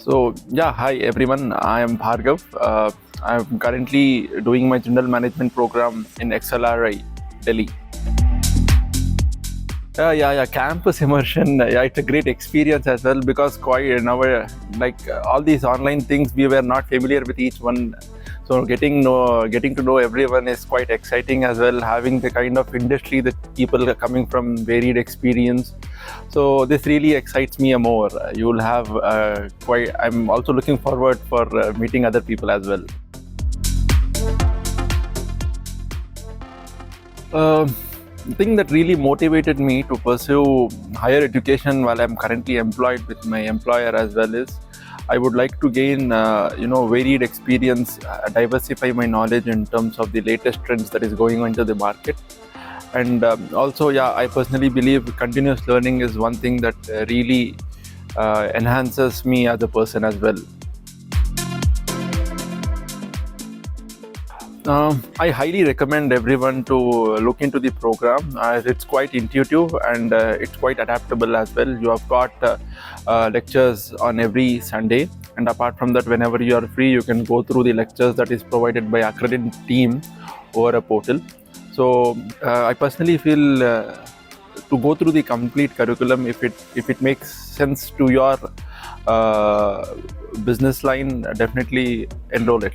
Hi everyone. I am Bhargav. I'm currently doing my general management program in XLRI Delhi. Campus immersion. It's a great experience as well because quite now, all these online things, we were not familiar with each one. So getting to know everyone is quite exciting as well. Having the kind of industry that people are coming from varied experience. So this really excites me more. You will have I'm also looking forward for meeting other people as well. The thing that really motivated me to pursue higher education while I'm currently employed with my employer as well is I would like to gain varied experience, diversify my knowledge in terms of the latest trends that is going on into the market. And I personally believe continuous learning is one thing that really enhances me as a person as well. I highly recommend everyone to look into the program as it's quite intuitive and it's quite adaptable as well. You have got lectures on every Sunday, and apart from that, whenever you are free, you can go through the lectures that is provided by accredited team over a portal. So I personally feel to go through the complete curriculum, if it makes sense to your business line, definitely enroll it.